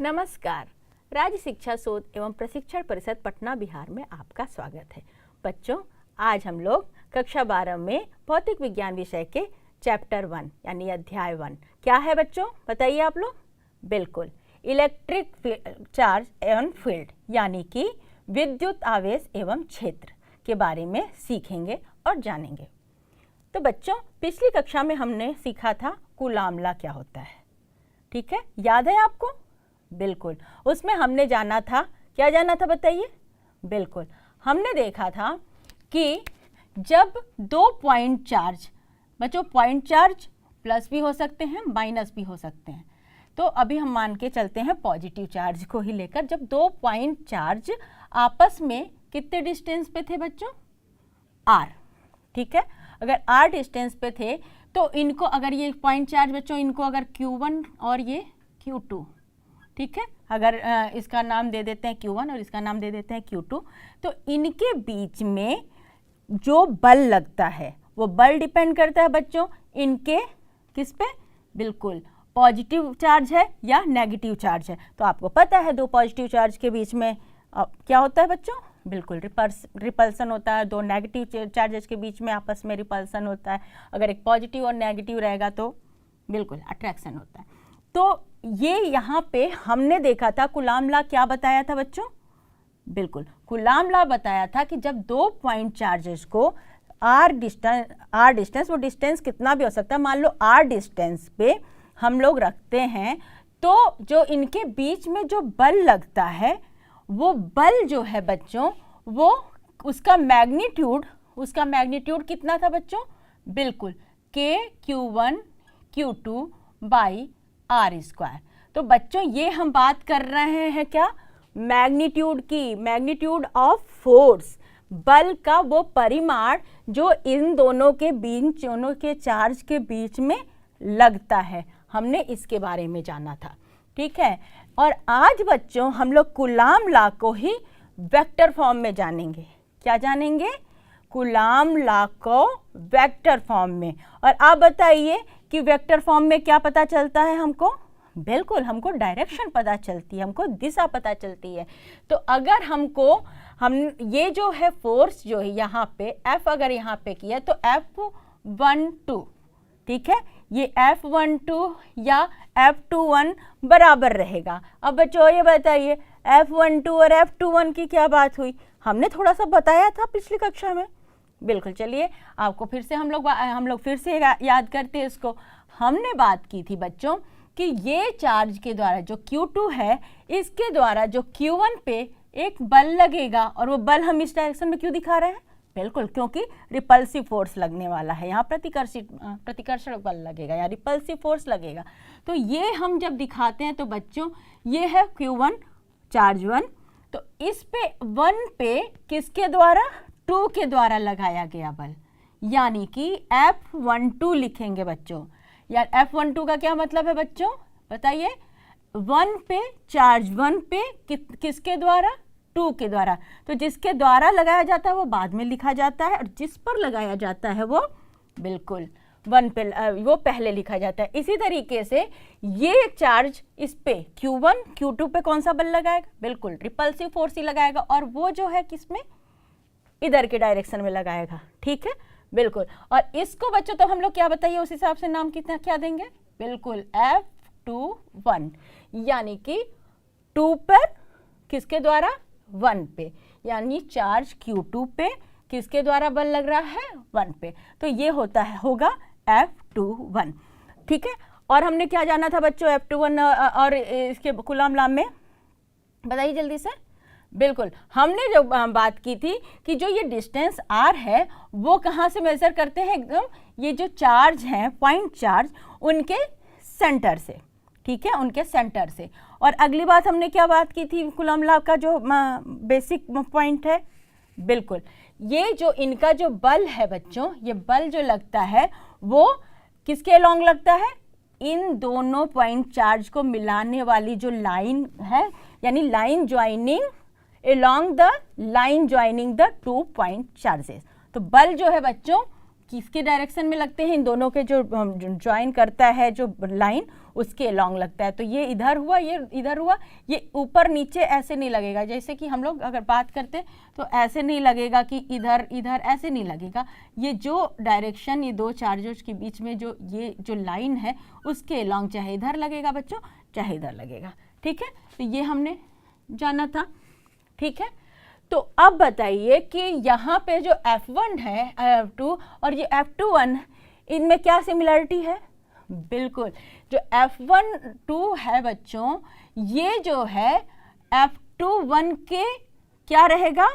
नमस्कार। राज्य शिक्षा शोध एवं प्रशिक्षण परिषद पटना बिहार में आपका स्वागत है। बच्चों, आज हम लोग कक्षा 12 में भौतिक विज्ञान विषय के चैप्टर 1 यानी अध्याय 1 क्या है बच्चों, बताइए आप लोग। बिल्कुल, इलेक्ट्रिक चार्ज एंड फील्ड यानी कि विद्युत आवेश एवं क्षेत्र के बारे में सीखेंगे और जानेंगे। तो बच्चों, पिछली कक्षा में हमने सीखा था कूलाम लॉ क्या होता है, ठीक है, याद है आपको? बिल्कुल, उसमें हमने जाना था, क्या जाना था बताइए। बिल्कुल, हमने देखा था कि जब दो पॉइंट चार्ज, बच्चों पॉइंट चार्ज प्लस भी हो सकते हैं माइनस भी हो सकते हैं, तो अभी हम मान के चलते हैं पॉजिटिव चार्ज को ही लेकर। जब दो पॉइंट चार्ज आपस में कितने डिस्टेंस पे थे बच्चों? आर, ठीक है। अगर आर डिस्टेंस पे थे तो इनको, अगर ये पॉइंट चार्ज बच्चों, इनको अगर Q1 और ये Q2, ठीक है, अगर इसका नाम दे देते हैं Q1 और इसका नाम दे देते हैं Q2, तो इनके बीच में जो बल लगता है वो बल डिपेंड करता है बच्चों इनके किस पे? बिल्कुल, पॉजिटिव चार्ज है या नेगेटिव चार्ज है। तो आपको पता है दो पॉजिटिव चार्ज के बीच में क्या होता है बच्चों? बिल्कुल, रिपल्सन होता है। दो नेगेटिव चार्जेस के बीच में आपस में रिपल्सन होता है। अगर एक पॉजिटिव और नेगेटिव रहेगा तो बिल्कुल अट्रैक्शन होता है। तो ये यहाँ पे हमने देखा था कूलाम लॉ क्या बताया था बच्चों? बिल्कुल, कूलाम लॉ बताया था कि जब दो पॉइंट चार्जेस को आर डिस्टेंस, वो डिस्टेंस कितना भी हो सकता है, मान लो आर डिस्टेंस पे हम लोग रखते हैं, तो जो इनके बीच में जो बल लगता है वो बल जो है बच्चों, वो उसका मैग्नीट्यूड कितना था बच्चों? बिल्कुल, Q1 Q2 by R square. तो बच्चों ये हम बात कर रहे हैं क्या? मैग्नीट्यूड की, मैग्नीट्यूड ऑफ फोर्स, बल का वो परिमाण जो इन दोनों के बीच, दोनों के चार्ज के बीच में लगता है। हमने इसके बारे में जाना था, ठीक है। और आज बच्चों हम लोग कूलाम लॉ को ही वेक्टर फॉर्म में जानेंगे। क्या जानेंगे? कूलाम लॉ को वेक्टर फॉर्म में। और आप बताइए कि वेक्टर फॉर्म में क्या पता चलता है हमको? बिल्कुल, हमको डायरेक्शन पता चलती है, हमको दिशा पता चलती है। तो अगर हम ये जो है फोर्स जो है यहाँ पे F अगर यहाँ पे किया तो F12, ठीक है, ये F12 या F21 बराबर रहेगा। अब बच्चों ये बताइए F12 और F21 की क्या बात हुई? हमने थोड़ा सा बताया था पिछली कक्षा में। बिल्कुल, चलिए आपको फिर से हम लोग फिर से याद करते हैं इसको। हमने बात की थी बच्चों कि ये चार्ज के द्वारा जो Q2 है, इसके द्वारा जो Q1 पे एक बल लगेगा, और वो बल हम इस डायरेक्शन में क्यों दिखा रहे हैं? बिल्कुल, क्योंकि रिपल्सिव फोर्स लगने वाला है, यहाँ प्रतिकर्षण बल लगेगा या रिपल्सिव फोर्स लगेगा। तो ये हम जब दिखाते हैं तो बच्चों ये है Q1 चार्ज 1, तो इस पे 1 पे किसके द्वारा? 2 के द्वारा लगाया गया बल, यानी कि F12 लिखेंगे बच्चों। या F12 का क्या मतलब है बच्चों, बताइए? 1 पे चार्ज 1 पे किसके द्वारा? 2 के द्वारा। तो जिसके द्वारा लगाया जाता है वो बाद में लिखा जाता है, और जिस पर लगाया जाता है वो बिल्कुल 1 पे वो पहले लिखा जाता है। इसी तरीके से ये चार्ज इस पे Q1 Q2 पे कौन सा बल लगाएगा? बिल्कुल रिपल्सिव फोर्स ही लगाएगा, और वो जो है किसमें? इधर के डायरेक्शन में लगाएगा, ठीक है। बिल्कुल, और इसको बच्चों तो हम लोग क्या बताइए उस हिसाब से नाम कितना क्या देंगे? बिल्कुल F21, यानी कि 2 पर किसके द्वारा? 1 पे, यानी चार्ज Q2 पे किसके द्वारा बल लग रहा है? 1 पे। तो ये होगा F21, ठीक है। और हमने क्या जाना था बच्चों F21 और इसके कूलाम लॉ में, बताइए जल्दी से। बिल्कुल, हमने जो बात की थी कि जो ये डिस्टेंस r है वो कहाँ से मेजर करते हैं? एकदम ये जो चार्ज हैं पॉइंट चार्ज, उनके सेंटर से, ठीक है, उनके सेंटर से। और अगली बात हमने क्या बात की थी कूलाम लॉ का जो बेसिक पॉइंट है? बिल्कुल, ये जो इनका जो बल है बच्चों, ये बल जो लगता है वो किसके अलोंग लगता है? इन दोनों पॉइंट चार्ज को मिलाने वाली जो लाइन है, यानी line joining along the line joining the 2 point charges। तो बल जो है बच्चों किसके डायरेक्शन में लगते हैं, इन दोनों के जो ज्वाइन करता है जो लाइन उसके लॉन्ग लगता है। तो ये इधर हुआ, ये इधर हुआ, ये ऊपर नीचे ऐसे नहीं लगेगा। जैसे कि हम लोग अगर बात करते तो ऐसे नहीं लगेगा कि इधर इधर, ऐसे नहीं लगेगा। ये जो डायरेक्शन, ये दो चार्जेस के बीच में जो ये जो लाइन है उसके लॉन्ग चाहे इधर लगेगा बच्चों, चाहे इधर लगेगा। ठीक है, तो ये हमने जाना था। ठीक है, तो अब बताइए कि यहाँ पे जो F1 है F2 और ये F21, इनमें क्या सिमिलरिटी है? बिल्कुल, जो F12 है बच्चों, ये जो है F21 के क्या रहेगा,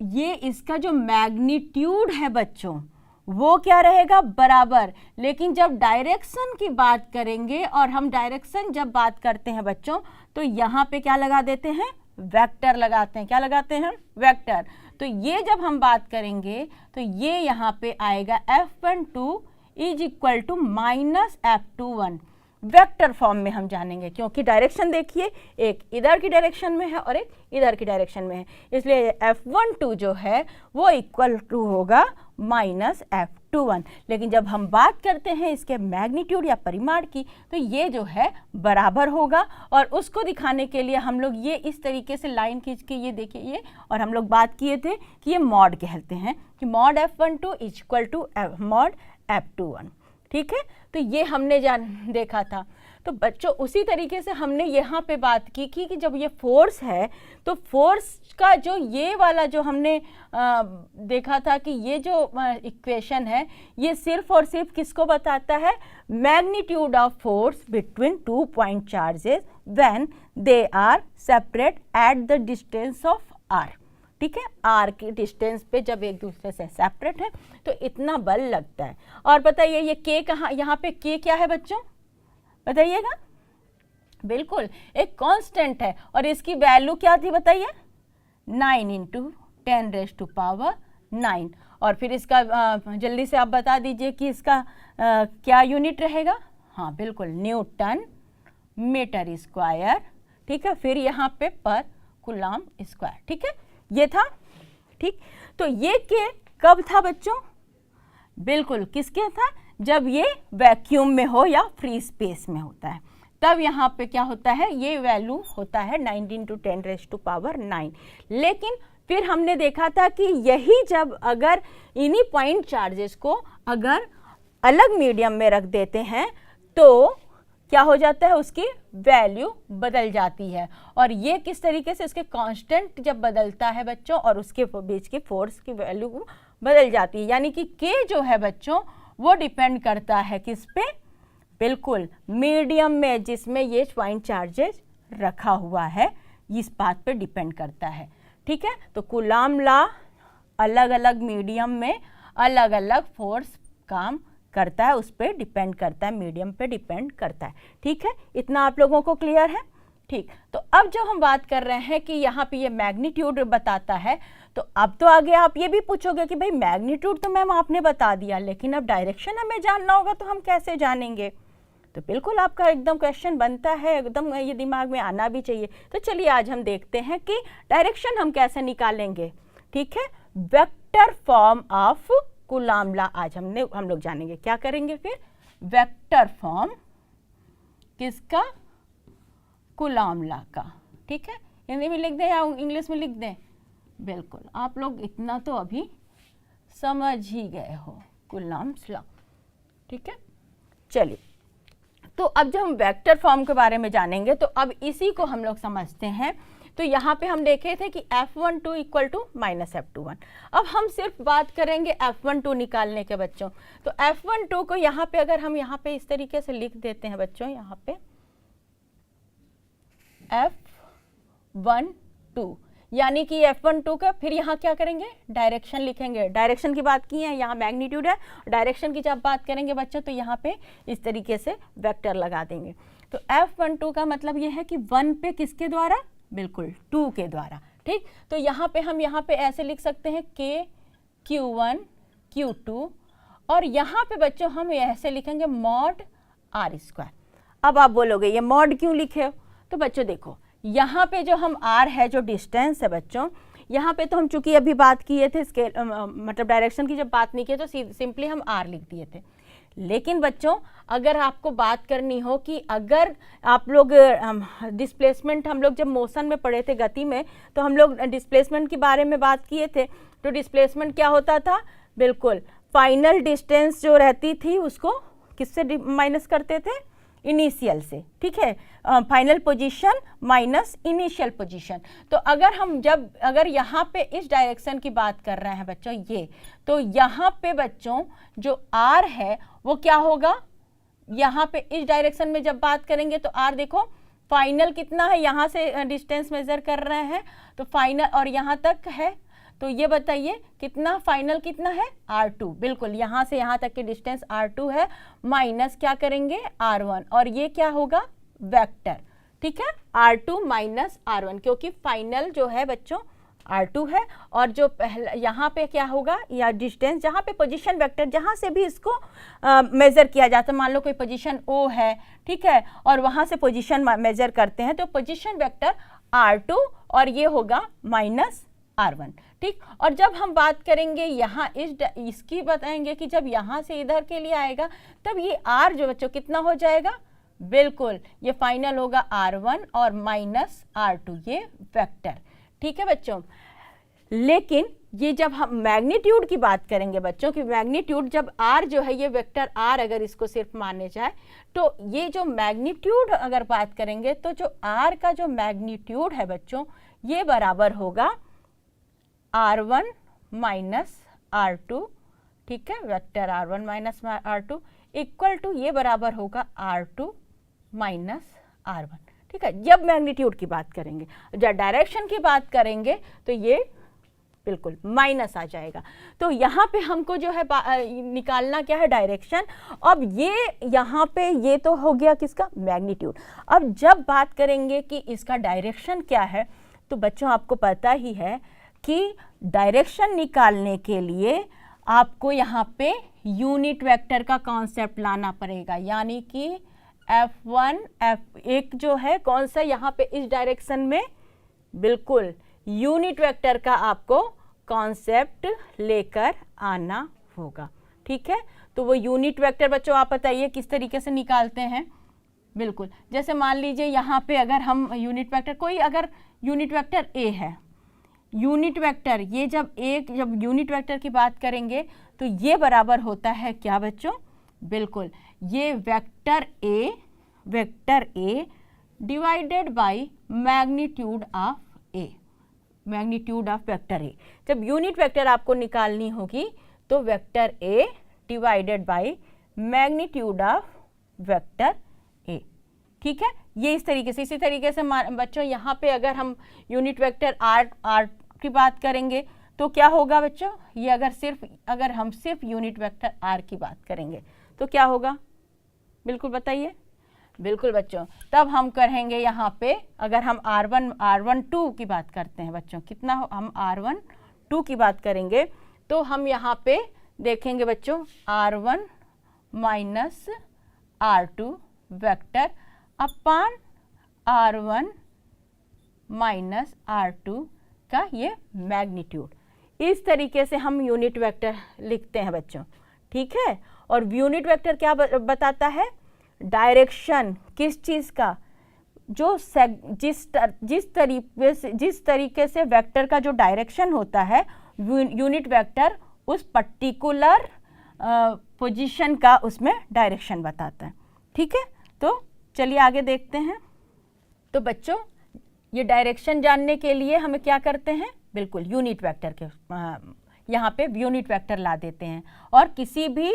ये इसका जो मैग्नीट्यूड है बच्चों वो क्या रहेगा, बराबर। लेकिन जब डायरेक्शन की बात करेंगे, और हम डायरेक्शन जब बात करते हैं बच्चों, तो यहाँ पे क्या लगा देते हैं, वेक्टर लगाते हैं। क्या लगाते हैं, वेक्टर। तो ये जब हम बात करेंगे तो ये यहाँ पे आएगा F12 is equal to minus F21, vector form में हम जानेंगे, क्योंकि डायरेक्शन देखिए एक इधर की डायरेक्शन में है और एक इधर की डायरेक्शन में है, इसलिए F12 जो है वो इक्वल टू होगा माइनस F21। लेकिन जब हम बात करते हैं इसके मैग्नीट्यूड या परिमाण की, तो ये जो है बराबर होगा। और उसको दिखाने के लिए हम लोग ये इस तरीके से लाइन खींच के ये देखिए ये, और हम लोग बात किए थे कि ये मॉड कहते हैं कि mod F12 is equal to mod F21। ठीक है, तो ये हमने देखा था। तो बच्चों उसी तरीके से हमने यहाँ पे बात की कि जब ये फोर्स है तो फोर्स का जो ये वाला जो हमने देखा था कि ये जो इक्वेशन है ये सिर्फ और सिर्फ किसको बताता है, magnitude of force between 2 point charges when they are separate at the distance of r। ठीक है, r की डिस्टेंस पे जब एक दूसरे से सेपरेट है तो इतना बल लगता है। और बताइए ये k कहाँ, यहाँ पे k क्या है बच्चों, बताइएगा। बिल्कुल एक कांस्टेंट है, और इसकी वैल्यू क्या थी बताइए, 9 × 10⁻⁹। और फिर इसका जल्दी से आप बता दीजिए कि इसका क्या यूनिट रहेगा। हाँ बिल्कुल, न्यूटन मीटर स्क्वायर। ठीक है, फिर यहाँ पे पर कूलम स्क्वायर। ठीक है, ये था। ठीक, तो ये के कब था बच्चों, बिल्कुल किसके था, जब ये वैक्यूम में हो या फ्री स्पेस में होता है, तब यहाँ पे क्या होता है, ये वैल्यू होता है 9 × 10⁹। लेकिन फिर हमने देखा था कि यही जब अगर इन्हीं पॉइंट चार्जेस को अगर अलग मीडियम में रख देते हैं तो क्या हो जाता है, उसकी वैल्यू बदल जाती है। और ये किस तरीके से, इसके कांस्टेंट जब बदलता है बच्चों और उसके बीच की फोर्स की वैल्यू बदल जाती है। यानी कि k जो है बच्चों वो डिपेंड करता है किस पे, बिल्कुल मीडियम में जिसमें ये पॉइंट चार्जेस रखा हुआ है, इस बात पे डिपेंड करता है। ठीक है, तो कूलम लॉ अलग अलग मीडियम में अलग अलग फोर्स काम करता है, उस पर डिपेंड करता है, मीडियम पे डिपेंड करता है। ठीक है, इतना आप लोगों को क्लियर है। ठीक, तो अब जब हम बात कर रहे हैं कि यहाँ पे ये मैग्नीट्यूड बताता है, तो अब तो आगे आप ये भी पूछोगे कि भाई मैग्नीट्यूड तो मैम आपने बता दिया, लेकिन अब डायरेक्शन हमें जानना होगा तो हम कैसे जानेंगे। तो बिल्कुल आपका एकदम क्वेश्चन बनता है, एकदम ये दिमाग में आना भी चाहिए। तो चलिए आज हम देखते हैं कि डायरेक्शन हम कैसे निकालेंगे। ठीक है, vector form of coulomb law आज हम लोग जानेंगे। क्या करेंगे फिर, वेक्टर फॉर्म किसका, कूलम लॉ का। ठीक है, हिंदी में लिख दें या इंग्लिश में लिख दें, बिल्कुल आप लोग इतना तो अभी समझ ही गए हो, कूलम लॉ। ठीक है, चलिए तो अब जब हम वेक्टर फॉर्म के बारे में जानेंगे तो अब इसी को हम लोग समझते हैं। तो यहाँ पे हम देखे थे कि F12 equal to minus F21। अब हम सिर्फ बात करेंगे F12 निकालने के बच्चों। तो F12 को यहाँ पे अगर हम यहाँ पे इस तरीके से लिख देते हैं बच्चों, यहाँ पे F12 यानी कि F12 का फिर यहाँ क्या करेंगे, डायरेक्शन लिखेंगे। डायरेक्शन की बात की है, यहाँ मैग्नीट्यूड है, डायरेक्शन की जब बात करेंगे बच्चों तो यहाँ पे इस तरीके से वेक्टर लगा देंगे। तो F12 का मतलब ये है कि 1 पे किसके द्वारा, बिल्कुल 2 के द्वारा। ठीक, तो यहाँ पे हम यहाँ पे ऐसे लिख सकते हैं K Q1 Q2, और यहाँ पे बच्चों हम ऐसे लिखेंगे मॉड r²। अब आप बोलोगे ये मॉड क्यों लिखे हो, तो बच्चों देखो यहाँ पे जो हम r है, जो डिस्टेंस है बच्चों, यहाँ पे तो हम चूंकि अभी बात किए थे स्केल मतलब डायरेक्शन की जब बात नहीं की तो सिंपली हम आर लिख दिए थे। लेकिन बच्चों अगर आपको बात करनी हो कि अगर आप लोग डिस्प्लेसमेंट, हम लोग जब मोशन में पढ़े थे गति में, तो हम लोग डिस्प्लेसमेंट के बारे में बात किए थे। तो डिस्प्लेसमेंट क्या होता था, बिल्कुल फाइनल डिस्टेंस जो रहती थी उसको किससे माइनस करते थे, इनिशियल से, ठीक है, final position minus initial position. तो अगर हम अगर यहाँ पे इस डायरेक्शन की बात कर रहे हैं बच्चों ये, तो यहाँ पे बच्चों जो आर है वो क्या होगा, यहाँ पे इस डायरेक्शन में जब बात करेंगे तो आर देखो फाइनल कितना है, यहाँ से डिस्टेंस मेजर कर रहे हैं तो फाइनल और यहाँ तक है, तो ये बताइए कितना फाइनल कितना है R2, बिल्कुल यहाँ से यहाँ तक की डिस्टेंस R2 है, माइनस क्या करेंगे R1, और ये क्या होगा वेक्टर, ठीक है, R2 माइनस R1, क्योंकि फाइनल जो है बच्चों R2 है, और जो पहला यहाँ पे क्या होगा, या डिस्टेंस जहाँ पे पोजीशन वेक्टर जहाँ से भी इसको मेज़र किया जाता है, मान लो कोई पोजीशन O है, ठीक है, और वहाँ से पोजीशन मेज़र करते हैं तो पोजीशन वेक्टर R2 और ये होगा माइनस R1, ठीक। और जब हम बात करेंगे यहाँ इसकी बताएंगे कि जब यहाँ से इधर के लिए आएगा तब ये R जो बच्चों कितना हो जाएगा, बिल्कुल ये फाइनल होगा R1 और माइनस R2, ये वेक्टर, ठीक है बच्चों। लेकिन ये जब हम मैग्नीट्यूड की बात करेंगे बच्चों की, मैग्नीट्यूड जब R जो है ये वेक्टर R अगर इसको सिर्फ माने जाए तो ये जो मैग्नीट्यूड अगर बात करेंगे तो जो R का जो मैग्नीट्यूड है बच्चों ये बराबर होगा R1 माइनस R2, ठीक है, vector R1 minus R2 equal to ये बराबर होगा R2 माइनस R1, ठीक है, जब मैग्नीट्यूड की बात करेंगे। जब डायरेक्शन की बात करेंगे तो ये बिल्कुल माइनस आ जाएगा। तो यहाँ पे हमको जो है निकालना क्या है, डायरेक्शन। अब ये यहाँ पे ये तो हो गया किसका, मैग्नीट्यूड। अब जब बात करेंगे कि इसका डायरेक्शन क्या है, तो बच्चों आपको पता ही है कि डायरेक्शन निकालने के लिए आपको यहाँ पे यूनिट वेक्टर का कॉन्सेप्ट लाना पड़ेगा, यानी कि F1 F1 जो है कौन सा यहाँ पे इस डायरेक्शन में, बिल्कुल यूनिट वेक्टर का आपको कॉन्सेप्ट लेकर आना होगा, ठीक है। तो वो यूनिट वेक्टर बच्चों आप बताइए किस तरीके से निकालते हैं। बिल्कुल जैसे मान लीजिए यहाँ पे अगर हम यूनिट वेक्टर, कोई अगर यूनिट वेक्टर A है, यूनिट वेक्टर ये जब यूनिट वेक्टर की बात करेंगे तो ये बराबर होता है क्या बच्चों, बिल्कुल ये vector A divided by magnitude of A, magnitude of vector A। जब यूनिट वेक्टर आपको निकालनी होगी तो vector A divided by magnitude of vector A, ठीक है। ये इस तरीके से, इसी तरीके से बच्चों यहाँ पे अगर हम यूनिट वेक्टर R की बात करेंगे तो क्या होगा बच्चों, ये अगर हम सिर्फ यूनिट वेक्टर R की बात करेंगे तो क्या होगा, बिल्कुल बताइए। बिल्कुल बच्चों तब हम करेंगे यहाँ पे, अगर हम R12 की बात करते हैं बच्चों, कितना हो, हम R12 की बात करेंगे तो हम यहाँ पे देखेंगे बच्चों R1 माइनस R2 वेक्टर अपान R1 माइनस R2 का ये मैग्नीट्यूड। इस तरीके से हम यूनिट वेक्टर लिखते हैं बच्चों, ठीक है। और यूनिट वेक्टर क्या बताता है, डायरेक्शन किस चीज़ का, जो जिस तरीके से वेक्टर का जो डायरेक्शन होता है, यूनिट वेक्टर उस पर्टिकुलर पोजीशन का उसमें डायरेक्शन बताता है, ठीक है। तो चलिए आगे देखते हैं। तो बच्चों ये डायरेक्शन जानने के लिए हमें क्या करते हैं, बिल्कुल यूनिट वेक्टर के यहाँ पे यूनिट वेक्टर ला देते हैं, और किसी भी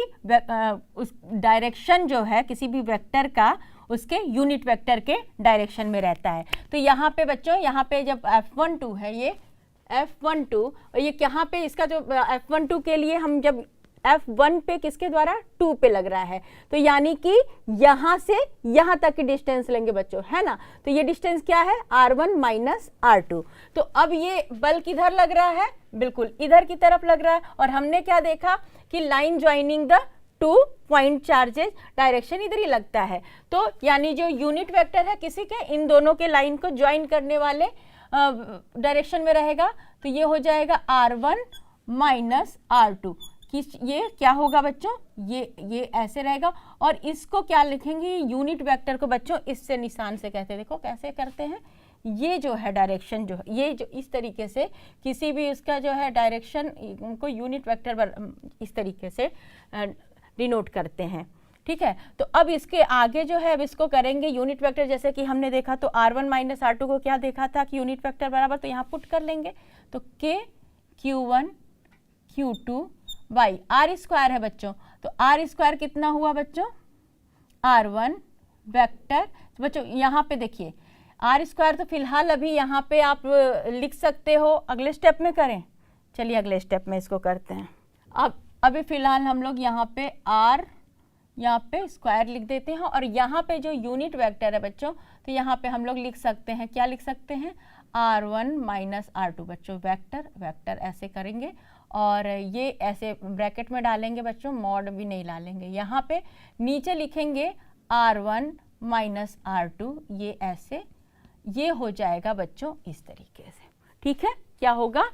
उस डायरेक्शन जो है किसी भी वेक्टर का उसके यूनिट वेक्टर के डायरेक्शन में रहता है। तो यहाँ पे बच्चों, यहाँ पे जब F12 है, ये F12 और ये यहाँ पे इसका जो F12 के लिए हम जब F1 पे किसके द्वारा 2 पे लग रहा है, तो यानी कि यहाँ से यहाँ तक की डिस्टेंस लेंगे बच्चों, है ना। तो ये डिस्टेंस क्या है, R1 माइनस R2। तो अब ये बल किधर लग रहा है, बिल्कुल इधर की तरफ लग रहा है। और हमने क्या देखा कि line joining the 2 point charges, direction इधर ही लगता है। तो यानी जो यूनिट वेक्टर है किसी के इन दोनों के लाइन को ज्वाइन करने वाले डायरेक्शन में रहेगा, तो ये हो जाएगा R1 माइनस R2। ये क्या होगा बच्चों, ये ऐसे रहेगा। और इसको क्या लिखेंगे, यूनिट वेक्टर को बच्चों इससे निशान से कहते हैं। देखो कैसे करते हैं, ये जो है डायरेक्शन जो है, ये जो इस तरीके से किसी भी उसका जो है डायरेक्शन को यूनिट वेक्टर इस तरीके से डिनोट करते हैं, ठीक है। तो अब इसके आगे जो है अब इसको करेंगे यूनिट वेक्टर, जैसे कि हमने देखा तो R1 माइनस R2 को क्या देखा था कि यूनिट वेक्टर बराबर, तो यहाँ पुट कर लेंगे। तो K Q1 Q2 by R square है बच्चों, तो R स्क्वायर कितना हुआ बच्चों, R1 वेक्टर। तो बच्चों यहाँ पे देखिए R स्क्वायर तो फिलहाल अभी यहाँ पे आप लिख सकते हो, अगले स्टेप में करें। चलिए अगले स्टेप में इसको करते हैं। अब अभी फिलहाल हम लोग यहाँ पे R यहाँ पे स्क्वायर लिख देते हैं, और यहाँ पे जो यूनिट वेक्टर है बच्चों, तो यहाँ पे हम लोग लिख सकते हैं, क्या लिख सकते हैं, R1 माइनस R2 बच्चों, वेक्टर ऐसे करेंगे और ये ऐसे ब्रैकेट में डालेंगे बच्चों, मॉड भी नहीं डालेंगे। यहाँ पे नीचे लिखेंगे R1 माइनस R2, ये ऐसे, ये हो जाएगा बच्चों इस तरीके से, ठीक है। क्या होगा,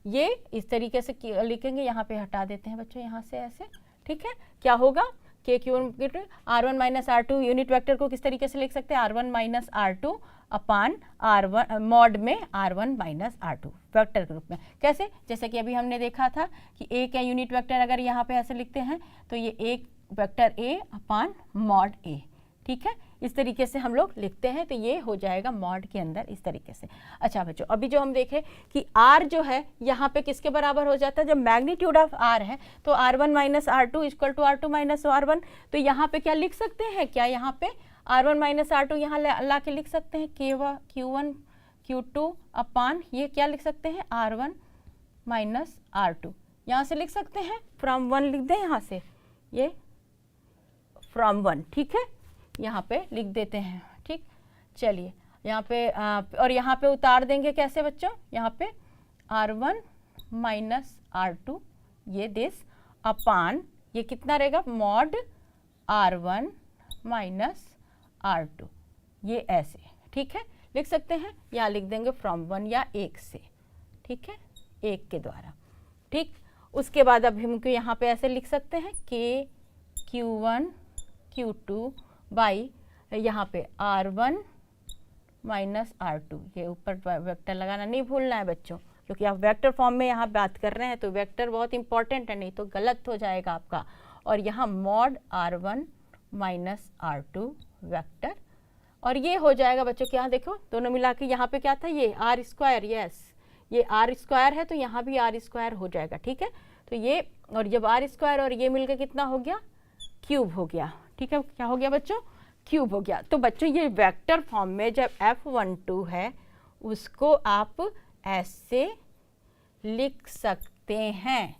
ये इस तरीके से लिखेंगे, यहाँ पे हटा देते हैं बच्चों यहाँ से ऐसे, ठीक है। क्या होगा, के Q R1 minus R2, unit vector को किस तरीके से लिख सकते हैं, R1 माइनस R2 अपान R1 मॉड में R1 माइनस R2 वेक्टर के रूप में। कैसे, जैसे कि अभी हमने देखा था कि ए का यूनिट वेक्टर अगर यहाँ पे ऐसे लिखते हैं तो ये एक वेक्टर ए अपान मॉड ए, ठीक है। इस तरीके से हम लोग लिखते हैं, तो ये हो जाएगा मॉड के अंदर इस तरीके से। अच्छा बच्चों, अभी जो हम देखें कि R जो है यहाँ पे किसके बराबर हो जाता है, जब मैग्नीट्यूड ऑफ R है तो R1 minus R2 equal to R2 minus R1। तो यहाँ पे क्या लिख सकते हैं, क्या यहाँ पे R1 माइनस R2 यहाँ ला के लिख सकते हैं, Q1 Q2 अपान ये क्या लिख सकते हैं, R1 माइनस R2, यहाँ से लिख सकते हैं, फ्रॉम 1 लिख दें यहाँ से, ये फ्रॉम 1, ठीक है, यहाँ पे लिख देते हैं, ठीक। चलिए यहाँ पे और यहाँ पे उतार देंगे कैसे बच्चों, यहाँ पे R1 माइनस R2 ये दिस अपान ये कितना रहेगा, मॉड R1 माइनस R2, ये ऐसे, ठीक है, लिख सकते हैं। या लिख देंगे फ्रॉम 1 या 1 से, ठीक है, 1 के द्वारा, ठीक। उसके बाद अब हम यहाँ पे ऐसे लिख सकते हैं K Q1 Q2 बाई यहाँ पे R1 माइनस R2, ये ऊपर वेक्टर लगाना नहीं भूलना है बच्चों, क्योंकि आप वेक्टर फॉर्म में यहाँ बात कर रहे हैं, तो वेक्टर बहुत इंपॉर्टेंट है, नहीं तो गलत हो जाएगा आपका। और यहाँ mod R1 minus R2 vector, और ये हो जाएगा बच्चों, क्या देखो दोनों मिला के यहाँ पे क्या था, ये R स्क्वायर, यस ये R स्क्वायर है, तो यहाँ भी R स्क्वायर हो जाएगा, ठीक है। तो ये, और जब R स्क्वायर और ये मिलकर कितना हो गया, क्यूब हो गया, ठीक है। क्या हो गया बच्चों, क्यूब हो गया। तो बच्चों ये वेक्टर फॉर्म में जब F12 है उसको आप ऐसे लिख सकते हैं,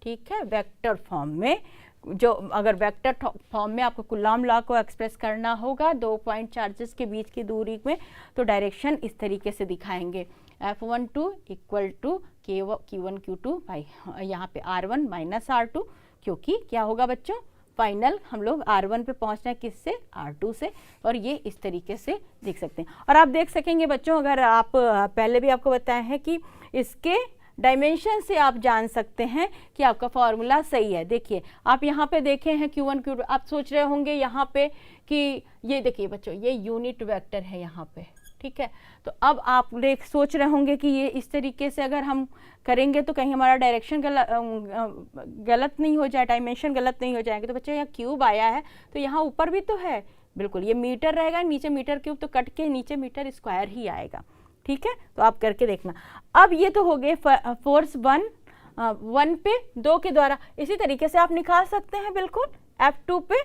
ठीक है। वेक्टर फॉर्म में जो अगर वेक्टर फॉर्म में आपको कूलॉम लॉ को एक्सप्रेस करना होगा 2 पॉइंट चार्जेस के बीच की दूरी में, तो डायरेक्शन इस तरीके से दिखाएंगे, F12 equal to Q1 Q2 by यहाँ पे R1 माइनस R2, क्योंकि क्या होगा बच्चों, फाइनल हम लोग R1 पे पहुंचना है किससे, R2 से, और ये इस तरीके से देख सकते हैं। और आप देख सकेंगे बच्चों, अगर आप पहले भी आपको बताया है कि इसके डायमेंशन से आप जान सकते हैं कि आपका फॉर्मूला सही है। देखिए आप यहाँ पे देखे हैं Q1 Q2, आप सोच रहे होंगे यहाँ पे कि ये देखिए बच्चों ये यूनिट वेक्टर है यहाँ पे, ठीक है। तो अब आप सोच रहे होंगे कि ये इस तरीके से अगर हम करेंगे तो कहीं हमारा डायरेक्शन गलत नहीं हो जाए, डायमेंशन गलत नहीं हो जाएंगे। तो बच्चों यहाँ क्यूब आया है तो यहाँ ऊपर भी तो है, बिल्कुल ये मीटर रहेगा, नीचे मीटर क्यूब, तो कट के नीचे मीटर स्क्वायर ही आएगा, ठीक है। तो आप करके देखना। अब ये तो हो गए फोर्स 1 पे 2 के द्वारा, इसी तरीके से आप निकाल सकते हैं बिल्कुल F2 पे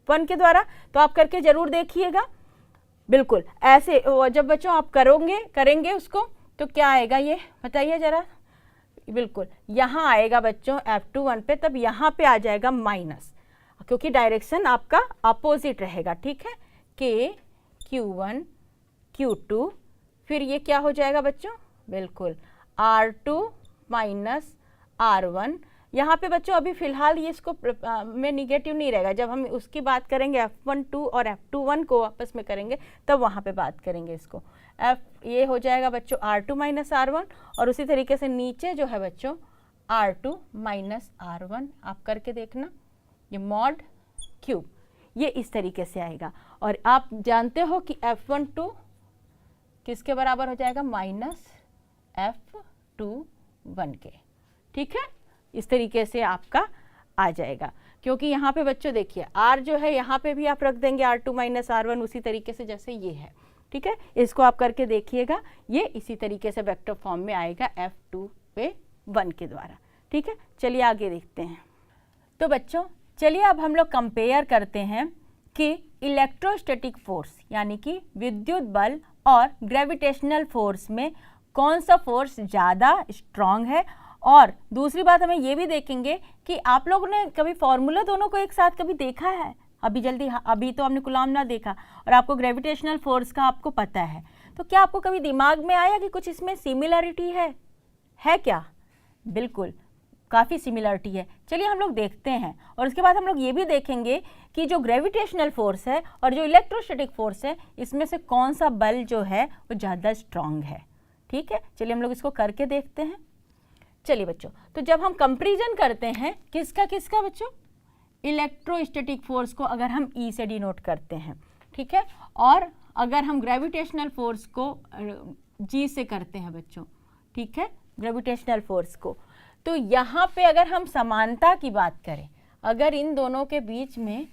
1 के द्वारा, तो आप करके जरूर देखिएगा। बिल्कुल ऐसे जब बच्चों आप करेंगे उसको तो क्या आएगा ये बताइए जरा, बिल्कुल यहाँ आएगा बच्चों F2 1 पे, तब यहाँ पे आ जाएगा माइनस, क्योंकि डायरेक्शन आपका अपोजिट रहेगा, ठीक है। K Q1 Q2, फिर ये क्या हो जाएगा बच्चों, बिल्कुल R2 माइनस R1, यहाँ पे बच्चों अभी फिलहाल ये इसको में निगेटिव नहीं रहेगा, जब हम उसकी बात करेंगे F12 और F21 को आपस में करेंगे तब वहाँ पे बात करेंगे इसको। ये हो जाएगा बच्चों R2 माइनस R1, और उसी तरीके से नीचे जो है बच्चों R2 माइनस R1 आप करके देखना, ये मॉड क्यूब, ये इस तरीके से आएगा। और आप जानते हो कि F12 किसके बराबर हो जाएगा, माइनस F21 के। ठीक है, इस तरीके से आपका आ जाएगा, क्योंकि यहाँ पे बच्चों देखिए R जो है यहाँ पे भी आप रख देंगे R2 माइनस R1 उसी तरीके से जैसे ये है। ठीक है, इसको आप करके देखिएगा, ये इसी तरीके से वेक्टर फॉर्म में आएगा F2 पे 1 के द्वारा। ठीक है, चलिए आगे देखते हैं। तो बच्चों चलिए अब हम लोग कंपेयर करते हैं कि इलेक्ट्रोस्टैटिक फोर्स यानी कि विद्युत बल और ग्रेविटेशनल फोर्स में कौन सा फोर्स ज़्यादा स्ट्रॉन्ग है। और दूसरी बात हमें ये भी देखेंगे कि आप लोगों ने कभी फॉर्मूला दोनों को एक साथ कभी देखा है, अभी तो आपने कूलॉम ना देखा और आपको ग्रेविटेशनल फोर्स का आपको पता है, तो क्या आपको कभी दिमाग में आया कि कुछ इसमें सिमिलरिटी है क्या? बिल्कुल, काफ़ी सिमिलरिटी है। चलिए हम लोग देखते हैं, और उसके बाद हम लोग ये भी देखेंगे कि जो ग्रेविटेशनल फोर्स है और जो इलेक्ट्रोस्टैटिक फोर्स है इसमें से कौन सा बल जो है वो ज़्यादा स्ट्रॉन्ग है। ठीक है, चलिए हम लोग इसको करके देखते हैं। चलिए बच्चों, तो जब हम कंपैरिजन करते हैं किसका बच्चों, इलेक्ट्रोस्टैटिक फोर्स को अगर हम ई से डिनोट करते हैं, ठीक है, और अगर हम ग्रेविटेशनल फोर्स को जी से करते हैं बच्चों, ठीक है, ग्रेविटेशनल फोर्स को, तो यहाँ पे अगर हम समानता की बात करें, अगर इन दोनों के बीच में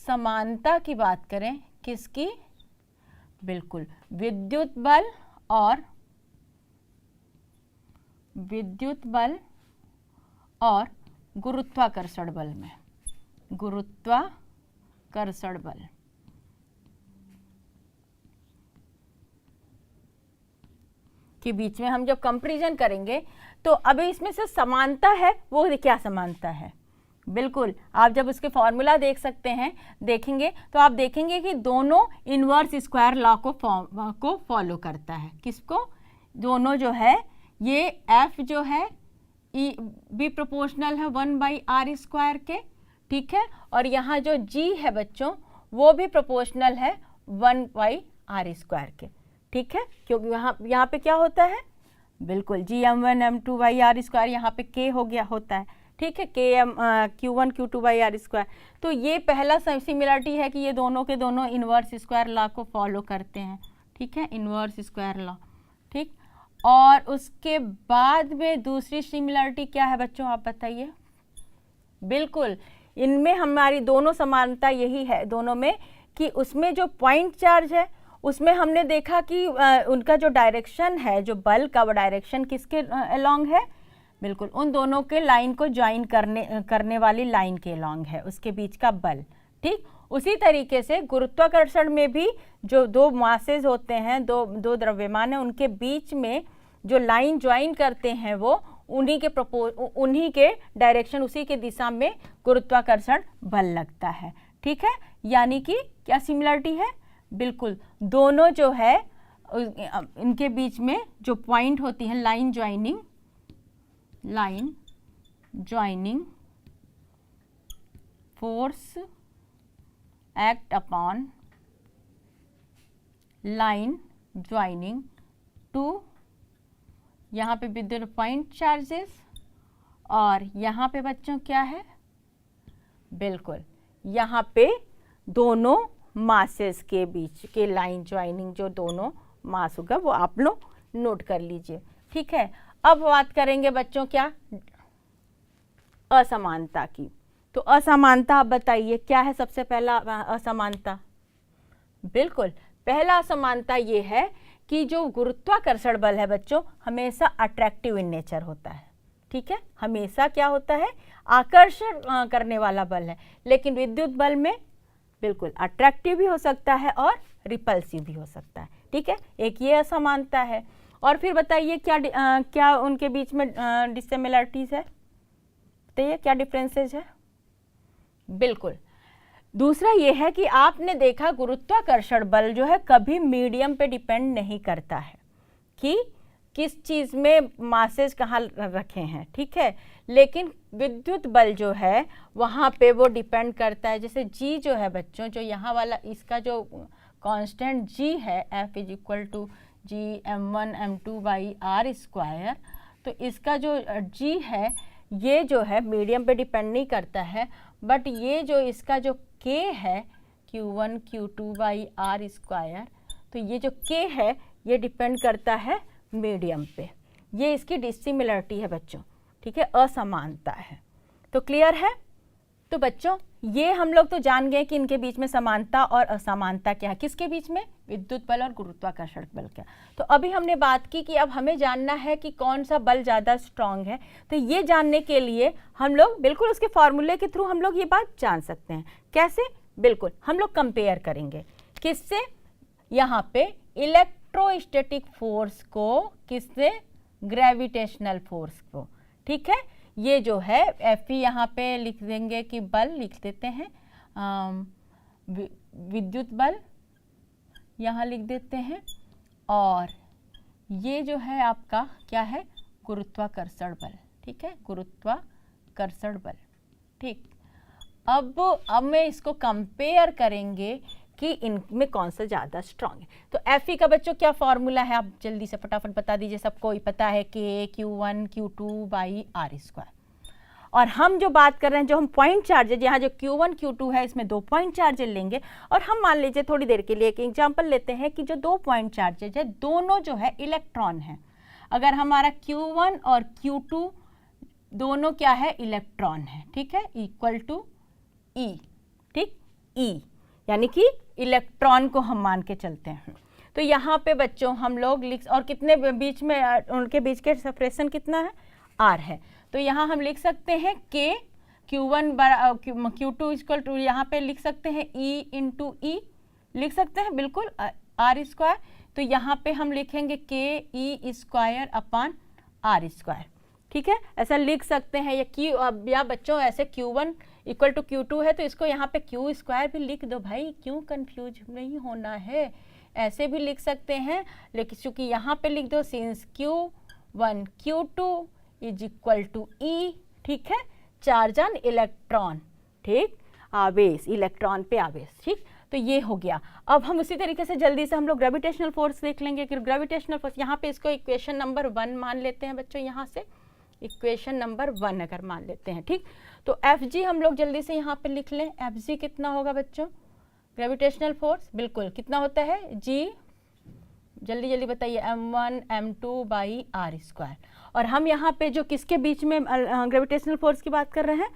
समानता की बात करें, किसकी, बिल्कुल विद्युत बल और गुरुत्वाकर्षण बल में, गुरुत्वाकर्षण बल के बीच में हम जब कंपैरिजन करेंगे तो अभी इसमें से समानता है, वो क्या समानता है, बिल्कुल आप जब उसके फॉर्मूला देखेंगे तो आप देखेंगे कि दोनों इनवर्स स्क्वायर लॉ को फॉलो करता है। किसको, दोनों जो है ये F जो है बी प्रोपोर्शनल है 1/r स्क्वायर के, ठीक है, और यहाँ जो G है बच्चों वो भी प्रोपोर्शनल है 1/r स्क्वायर के। ठीक है, क्योंकि यहाँ पे क्या होता है, बिल्कुल Gm1 m2/r स्क्वायर, यहाँ पे K हो गया होता है। ठीक है, Q1 Q2/r स्क्वायर। तो ये पहला सिमिलरिटी है कि ये दोनों के दोनों इनवर्स स्क्वायर लॉ को फॉलो करते हैं। ठीक है, इनवर्स स्क्वायर लॉ। ठीक, और उसके बाद में दूसरी सिमिलरिटी क्या है बच्चों, आप बताइए। बिल्कुल, इनमें हमारी दोनों समानता यही है दोनों में कि उसमें जो पॉइंट चार्ज है उसमें हमने देखा कि उनका जो डायरेक्शन है, जो बल का वो डायरेक्शन किसके अलोंग है, बिल्कुल उन दोनों के लाइन को ज्वाइन करने वाली लाइन के अलोंग है उसके बीच का बल। ठीक, उसी तरीके से गुरुत्वाकर्षण में भी जो दो मासेस होते हैं, दो द्रव्यमान है, उनके बीच में जो लाइन ज्वाइन करते हैं वो उन्हीं के डायरेक्शन, उसी के दिशा में गुरुत्वाकर्षण बल लगता है। ठीक है, यानी कि क्या सिमिलरिटी है, बिल्कुल दोनों जो है इनके बीच में जो पॉइंट होती हैं line joining force act upon line joining two, यहाँ पे विद्युत पॉइंट चार्जेस, और यहाँ पे बच्चों क्या है, बिल्कुल यहाँ पे दोनों मासेस के बीच के लाइन ज्वाइनिंग, जो दोनों मास होगा वो आप लोग नोट कर लीजिए। ठीक है, अब बात करेंगे बच्चों क्या, असमानता की। तो असमानता आप बताइए क्या है सबसे पहला असमानता। बिल्कुल, पहला असमानता ये है कि जो गुरुत्वाकर्षण बल है बच्चों हमेशा अट्रैक्टिव इन नेचर होता है। ठीक है, हमेशा क्या होता है, आकर्षण करने वाला बल है, लेकिन विद्युत बल में बिल्कुल अट्रैक्टिव भी हो सकता है और रिपल्सिव भी हो सकता है। ठीक है, एक ये असमानता है। और फिर बताइए क्या उनके बीच में डिसिमिलरिटीज है, बताइए क्या डिफरेंसेज है। बिल्कुल, दूसरा ये है कि आपने देखा गुरुत्वाकर्षण बल जो है कभी मीडियम पे डिपेंड नहीं करता है, कि किस चीज़ में मासेज कहाँ रखे हैं, ठीक है। लेकिन विद्युत बल जो है वहाँ पे वो डिपेंड करता है, जैसे जी जो है बच्चों, जो यहाँ वाला इसका जो कांस्टेंट जी है F is equal to G m1 m2 by R square, तो इसका जो जी है ये जो है मीडियम पे डिपेंड नहीं करता है, बट ये जो इसका जो k है Q1 Q2 by R square, तो ये जो k है ये डिपेंड करता है मीडियम पे। ये इसकी डिसिमिलरिटी है बच्चों, ठीक है, असमानता है। तो क्लियर है। तो बच्चों ये हम लोग तो जान गए कि इनके बीच में समानता और असमानता क्या है, किसके बीच में, विद्युत बल और गुरुत्वाकर्षण बल क्या। तो अभी हमने बात की कि अब हमें जानना है कि कौन सा बल ज़्यादा स्ट्रांग है। तो ये जानने के लिए हम लोग बिल्कुल उसके फॉर्मूले के थ्रू हम लोग ये बात जान सकते हैं। कैसे, बिल्कुल हम लोग कंपेयर करेंगे किससे, यहाँ पे इलेक्ट्रोस्टैटिक फोर्स को किससे, ग्रेविटेशनल फोर्स को, ठीक है। ये जो है F यहाँ पे लिख देंगे कि बल लिख देते हैं, विद्युत बल यहाँ लिख देते हैं, और ये जो है आपका क्या है, गुरुत्वाकर्षण बल, ठीक है, गुरुत्वाकर्षण बल, ठीक। अब मैं इसको कंपेयर करेंगे कि इनमें कौन सा ज़्यादा स्ट्रांग है। तो Fe का बच्चों क्या फॉर्मूला है, आप जल्दी से फटाफट बता दीजिए, सबको ही पता है, K Q1 Q2 by R square. और हम जो बात कर रहे हैं, जो हम पॉइंट चार्जेज, यहाँ जो Q1 Q2 है इसमें 2 पॉइंट चार्जेज लेंगे, और हम मान लीजिए थोड़ी देर के लिए एक एग्जाम्पल लेते हैं कि जो 2 पॉइंट चार्जेज है दोनों जो है इलेक्ट्रॉन है। अगर हमारा Q1 और Q2 दोनों क्या है, इलेक्ट्रॉन है, ठीक है, इक्वल टू E, ठीक, E यानी कि इलेक्ट्रॉन को हम मान के चलते हैं। तो यहाँ पे बच्चों हम लोग लिख, और कितने बीच में उनके बीच के सेपरेशन कितना है, R है। तो यहाँ हम लिख सकते हैं K Q1 Q2 equal to, यहाँ पे लिख सकते हैं E इंटू E, लिख सकते हैं बिल्कुल, आर स्क्वायर। तो यहाँ पे हम लिखेंगे K E square upon R square, ठीक है, ऐसा लिख सकते हैं। या बच्चों ऐसे Q1 इक्वल टू Q2 है तो इसको यहाँ पे Q स्क्वायर भी लिख दो भाई, क्यों कंफ्यूज नहीं होना है, ऐसे भी लिख सकते हैं। लेकिन चूंकि यहाँ पे लिख दो since Q1 Q2 is equal to E, ठीक है, चार्ज ऑन इलेक्ट्रॉन, ठीक, आवेश, इलेक्ट्रॉन पे आवेश, ठीक। तो ये हो गया। अब हम उसी तरीके से जल्दी से हम लोग ग्रेविटेशनल फोर्स देख लेंगे कि ग्रेविटेशनल फोर्स, यहाँ पे इसको इक्वेशन नंबर 1 मान लेते हैं बच्चों, यहाँ से इक्वेशन नंबर 1 अगर मान लेते हैं, ठीक। तो Fg हम लोग जल्दी से यहाँ पे लिख लें, Fg कितना होगा बच्चों, ग्रेविटेशनल फोर्स बिल्कुल कितना होता है, G, जल्दी जल्दी बताइए, m1 m2 by R square. और हम यहाँ पे जो किसके बीच में ग्रेविटेशनल फोर्स की बात कर रहे हैं,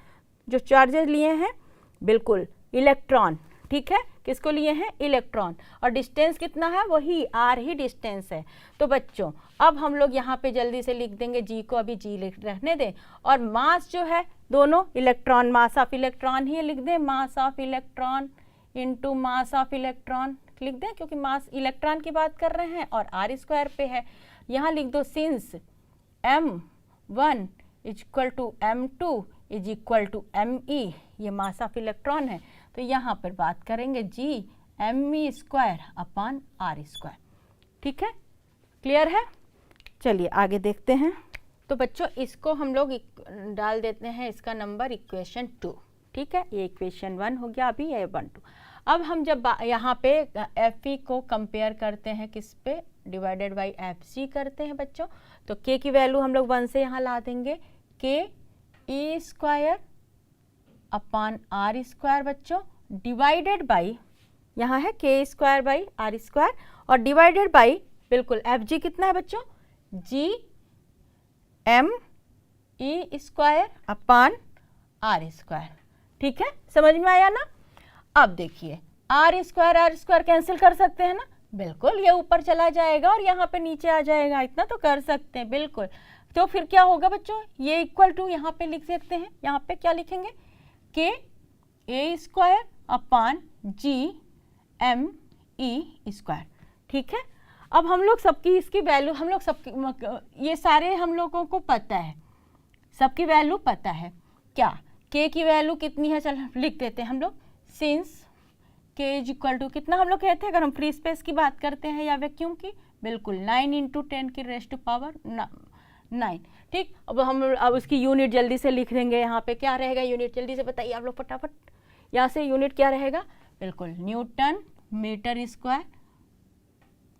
जो चार्जेस लिए हैं, बिल्कुल इलेक्ट्रॉन, ठीक है, किसको लिए हैं, इलेक्ट्रॉन, और डिस्टेंस कितना है, वही r ही डिस्टेंस है। तो बच्चों अब हम लोग यहाँ पे जल्दी से लिख देंगे, G को अभी G रहने दें, और मास जो है दोनों इलेक्ट्रॉन, मास ऑफ इलेक्ट्रॉन ही लिख दें, mass of electron into mass of electron लिख दें, क्योंकि मास इलेक्ट्रॉन की बात कर रहे हैं और आर स्क्वायर पे है। यहाँ लिख दो since m1 is equal to m2 is equal to me, ये मास ऑफ इलेक्ट्रॉन है। तो यहाँ पर बात करेंगे G me square upon R square, ठीक है, क्लियर है। चलिए आगे देखते हैं। तो बच्चों इसको हम लोग डाल देते हैं, इसका नंबर इक्वेशन 2, ठीक है, ये इक्वेशन 1 हो गया अभी, ये 1 2। अब हम जब यहाँ पे Fe को कंपेयर करते हैं किस पे, डिवाइडेड बाई Fg करते हैं बच्चों, तो K की वैल्यू हम लोग 1 से यहाँ ला देंगे, K E square upon R square बच्चों, डिवाइडेड बाई, यहाँ है K square by R square, और डिवाइडेड बाई बिल्कुल Fg कितना है बच्चों, G m E square upon R square, ठीक है, समझ में आया ना। अब देखिए आर स्क्वायर कैंसिल कर सकते हैं ना, बिल्कुल, ये ऊपर चला जाएगा और यहाँ पे नीचे आ जाएगा, इतना तो कर सकते हैं बिल्कुल। तो फिर क्या होगा बच्चों, ये इक्वल टू यहाँ पे लिख सकते हैं, यहाँ पे क्या लिखेंगे, K A square upon G m E square, ठीक है। अब हम लोग सबकी इसकी वैल्यू, हम लोग सबकी, ये सारे हम लोगों को पता है, सबकी वैल्यू पता है, क्या K की वैल्यू कितनी है, चल लिख देते हैं हम लोग, since K is equal to कितना हम लोग कहते हैं, अगर हम फ्री स्पेस की बात करते हैं या वैक्यूम की, बिल्कुल 9 इंटू 10 की रेज़ टू पावर 9। ठीक, अब उसकी यूनिट जल्दी से लिख देंगे। यहाँ पे क्या रहेगा यूनिट, जल्दी से बताइए आप लोग फटाफट। यहाँ से यूनिट क्या रहेगा, बिल्कुल newton metre square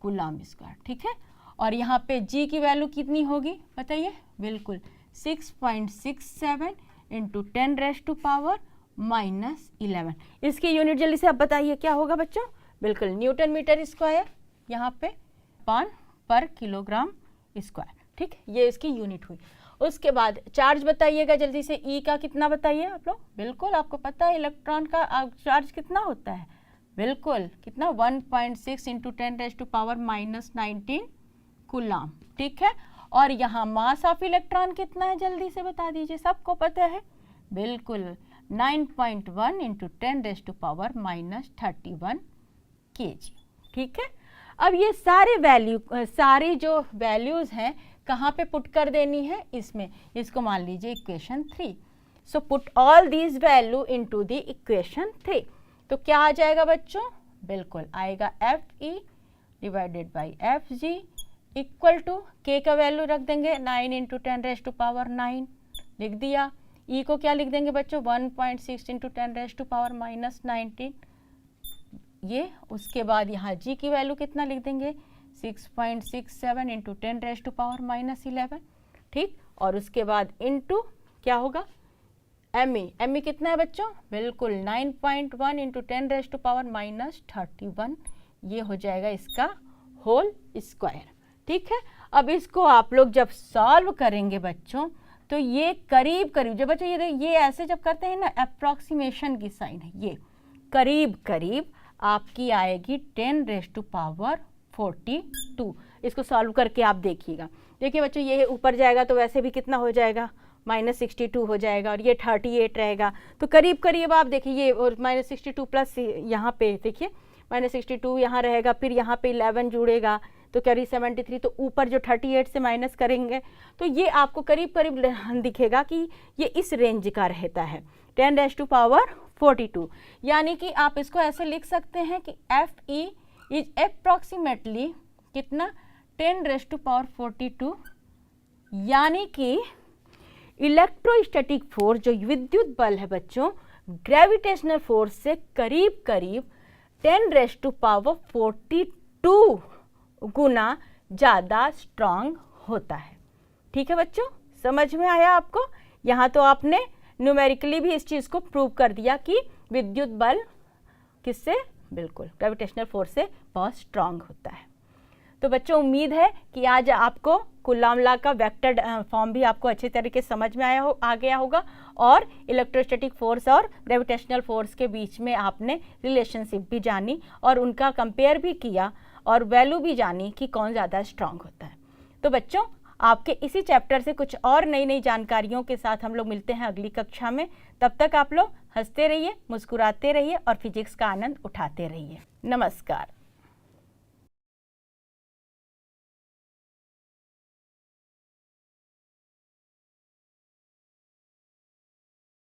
coulomb square. ठीक है, और यहाँ पे जी की वैल्यू कितनी होगी बताइए, बिल्कुल 6.67 इंटू 10 रेज़ टू पावर -11। इसकी यूनिट जल्दी से आप बताइए क्या होगा बच्चों, बिल्कुल न्यूटन मीटर स्क्वायर यहाँ पे पान पर किलोग्राम स्क्वायर। ठीक, ये इसकी यूनिट हुई। उसके बाद चार्ज बताइएगा जल्दी से, ई का कितना बताइए आप लोग, बिल्कुल आपको पता है इलेक्ट्रॉन का चार्ज कितना होता है, बिल्कुल कितना 1.6 into 10 raise to power -19 coulomb. ठीक है, और यहाँ मास ऑफ इलेक्ट्रॉन कितना है जल्दी से बता दीजिए, सबको पता है, बिल्कुल 9.1 into 10 raise to power -31 kg। ठीक है, अब ये सारी जो वैल्यूज़ हैं कहाँ पे पुट कर देनी है, इसमें, इसको मान लीजिए equation 3। So put all these value into the equation 3। तो क्या आ जाएगा बच्चों, बिल्कुल आएगा FE divided by FG equal to K का वैल्यू रख देंगे 9 इंटू 10 रेज़ टू पावर 9 लिख दिया। E को क्या लिख देंगे बच्चों, 1.6 इंटू 10 रेज़ टू पावर -19 ये। उसके बाद यहाँ G की वैल्यू कितना लिख देंगे, 6.67 इंटू 10 रेज़ टू पावर -11। ठीक, और उसके बाद इंटू क्या होगा ME कितना है बच्चों, बिल्कुल 9.1 इंटू 10 रेज़ टू पावर -31। ये हो जाएगा इसका होल स्क्वायर। ठीक है, अब इसको आप लोग जब सॉल्व करेंगे बच्चों, तो ये करीब करीब जब बच्चों ये ऐसे जब करते हैं ना, अप्रॉक्सीमेशन की साइन है, ये करीब करीब आपकी आएगी 10 रेज़ टू पावर 42। इसको सॉल्व करके आप देखिएगा। देखिए बच्चों, ये ऊपर जाएगा तो वैसे भी कितना हो जाएगा, -62 हो जाएगा, और ये 38 रहेगा। तो करीब करीब आप देखिए ये, और -62 प्लस यहाँ पे देखिए -62 यहाँ रहेगा, फिर यहाँ पे 11 जुड़ेगा तो करीब 73। तो ऊपर जो 38 से माइनस करेंगे तो ये आपको करीब करीब दिखेगा कि ये इस रेंज का रहता है, 10 रेज़ टू पावर 42। यानी कि आप इसको ऐसे लिख सकते हैं कि FE इज अप्रॉक्सीमेटली कितना, 10 रेज़ टू पावर 42। यानी कि इलेक्ट्रोस्टैटिक फोर्स जो विद्युत बल है बच्चों, ग्रेविटेशनल फोर्स से करीब करीब 10 रेज़ टू पावर 42 गुना ज़्यादा स्ट्रांग होता है। ठीक है बच्चों, समझ में आया आपको। यहाँ तो आपने न्यूमेरिकली भी इस चीज़ को प्रूव कर दिया कि विद्युत बल किससे, बिल्कुल ग्रेविटेशनल फोर्स से बहुत स्ट्रांग होता है। तो बच्चों, उम्मीद है कि आज आपको कूलॉम लॉ का वेक्टर फॉर्म भी आपको अच्छे तरीके से समझ में आ गया होगा, और इलेक्ट्रोस्टैटिक फोर्स और ग्रेविटेशनल फोर्स के बीच में आपने रिलेशनशिप भी जानी, और उनका कंपेयर भी किया, और वैल्यू भी जानी कि कौन ज़्यादा स्ट्रांग होता है। तो बच्चों, आपके इसी चैप्टर से कुछ और नई नई जानकारियों के साथ हम लोग मिलते हैं अगली कक्षा में। तब तक आप लोग हंसते रहिए, मुस्कुराते रहिए और फिजिक्स का आनंद उठाते रहिए। नमस्कार।